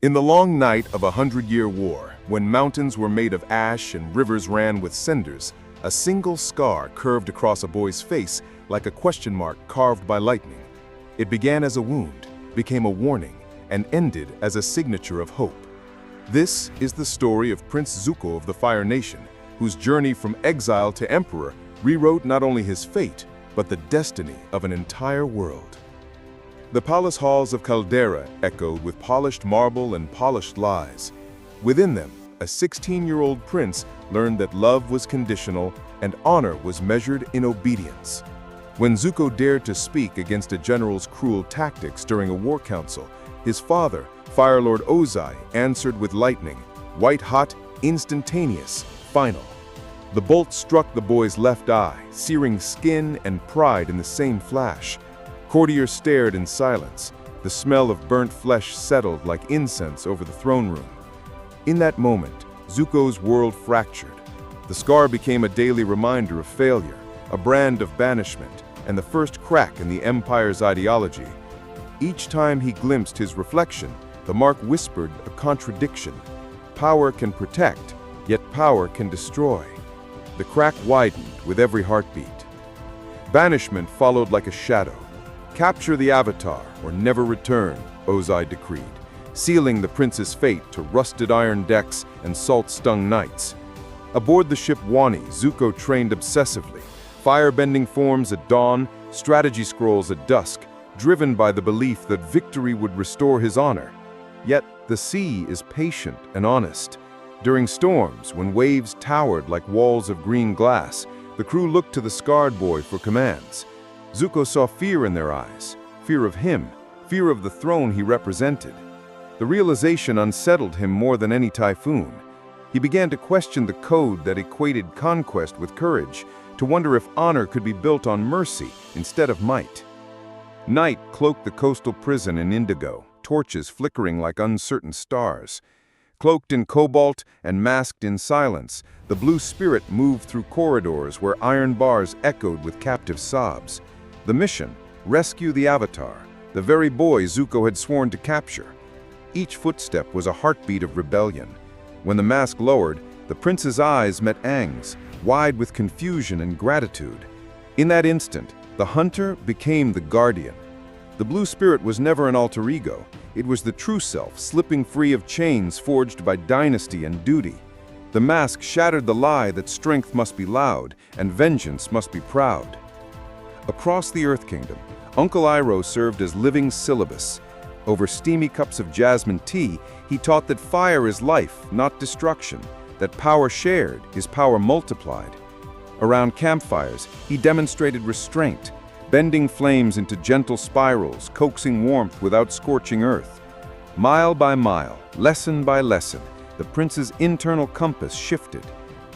In the long night of a 100-year war, when mountains were made of ash and rivers ran with cinders, a single scar curved across a boy's face like a question mark carved by lightning. It began as a wound, became a warning, and ended as a signature of hope. This is the story of Prince Zuko of the Fire Nation, whose journey from exile to emperor rewrote not only his fate, but the destiny of an entire world. The palace halls of Caldera echoed with polished marble and polished lies. Within them, a 16-year-old prince learned that love was conditional and honor was measured in obedience. When Zuko dared to speak against a general's cruel tactics during a war council, his father, Fire Lord Ozai, answered with lightning, white-hot, instantaneous, final. The bolt struck the boy's left eye, searing skin and pride in the same flash. Courtiers stared in silence. The smell of burnt flesh settled like incense over the throne room. In that moment, Zuko's world fractured. The scar became a daily reminder of failure, a brand of banishment, and the first crack in the Empire's ideology. Each time he glimpsed his reflection, the mark whispered a contradiction. Power can protect, yet power can destroy. The crack widened with every heartbeat. Banishment followed like a shadow. Capture the Avatar or never return, Ozai decreed, sealing the prince's fate to rusted iron decks and salt-stung knights. Aboard the ship Wani, Zuko trained obsessively, fire-bending forms at dawn, strategy scrolls at dusk, driven by the belief that victory would restore his honor. Yet the sea is patient and honest. During storms, when waves towered like walls of green glass, the crew looked to the scarred boy for commands. Zuko saw fear in their eyes, fear of him, fear of the throne he represented. The realization unsettled him more than any typhoon. He began to question the code that equated conquest with courage, to wonder if honor could be built on mercy instead of might. Night cloaked the coastal prison in indigo, torches flickering like uncertain stars. Cloaked in cobalt and masked in silence, the blue spirit moved through corridors where iron bars echoed with captive sobs. The mission: rescue the Avatar, the very boy Zuko had sworn to capture. Each footstep was a heartbeat of rebellion. When the mask lowered, the prince's eyes met Aang's, wide with confusion and gratitude. In that instant, the hunter became the guardian. The blue spirit was never an alter ego. It was the true self, slipping free of chains forged by dynasty and duty. The mask shattered the lie that strength must be loud and vengeance must be proud. Across the Earth Kingdom, Uncle Iroh served as living syllabus. Over steamy cups of jasmine tea, he taught that fire is life, not destruction, that power shared is power multiplied. Around campfires, he demonstrated restraint, bending flames into gentle spirals, coaxing warmth without scorching earth. Mile by mile, lesson by lesson, the prince's internal compass shifted.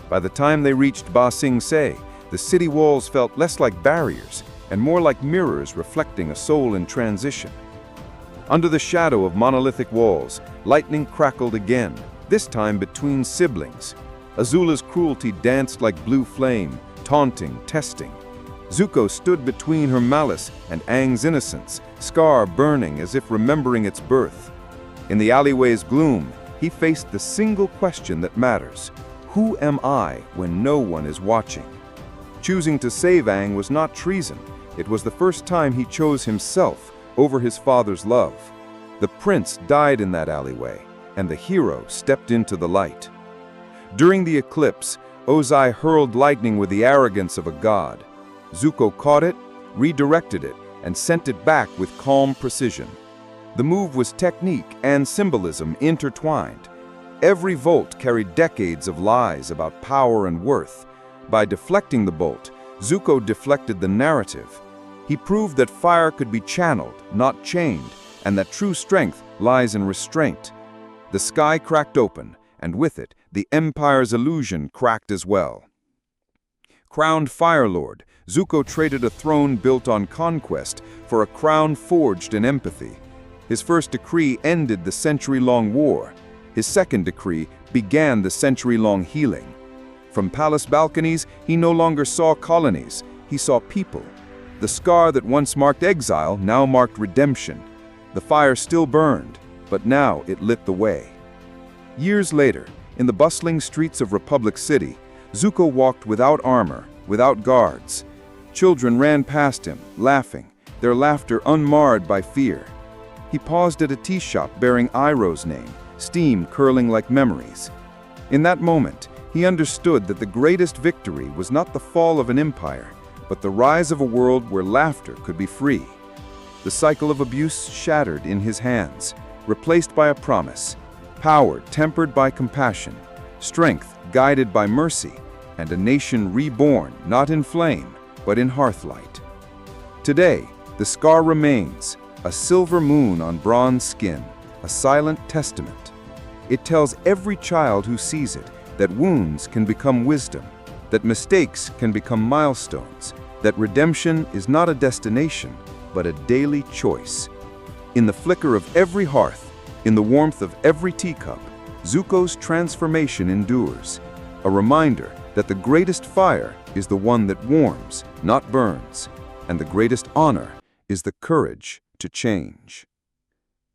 By the time they reached Ba Sing Se, the city walls felt less like barriers and more like mirrors reflecting a soul in transition. Under the shadow of monolithic walls, lightning crackled again, this time between siblings. Azula's cruelty danced like blue flame, taunting, testing. Zuko stood between her malice and Aang's innocence, scar burning as if remembering its birth. In the alleyway's gloom, he faced the single question that matters: who am I when no one is watching? Choosing to save Aang was not treason. It was the first time he chose himself over his father's love. The prince died in that alleyway, and the hero stepped into the light. During the eclipse, Ozai hurled lightning with the arrogance of a god. Zuko caught it, redirected it, and sent it back with calm precision. The move was technique and symbolism intertwined. Every volt carried decades of lies about power and worth. By deflecting the bolt, Zuko deflected the narrative. He proved that fire could be channeled, not chained, and that true strength lies in restraint. The sky cracked open, and with it, the Empire's illusion cracked as well. Crowned Fire Lord, Zuko traded a throne built on conquest for a crown forged in empathy. His first decree ended the century-long war. His second decree began the century-long healing. From palace balconies, he no longer saw colonies, he saw people. The scar that once marked exile now marked redemption. The fire still burned, but now it lit the way. Years later, in the bustling streets of Republic City, Zuko walked without armor, without guards. Children ran past him, laughing, their laughter unmarred by fear. He paused at a tea shop bearing Iroh's name, steam curling like memories. In that moment, he understood that the greatest victory was not the fall of an empire, but the rise of a world where laughter could be free. The cycle of abuse shattered in his hands, replaced by a promise, power tempered by compassion, strength guided by mercy, and a nation reborn not in flame, but in hearthlight. Today, the scar remains, a silver moon on bronze skin, a silent testament. It tells every child who sees it that wounds can become wisdom, that mistakes can become milestones, that redemption is not a destination, but a daily choice. In the flicker of every hearth, in the warmth of every teacup, Zuko's transformation endures, a reminder that the greatest fire is the one that warms, not burns, and the greatest honor is the courage to change.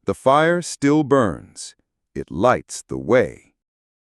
The fire still burns. It lights the way.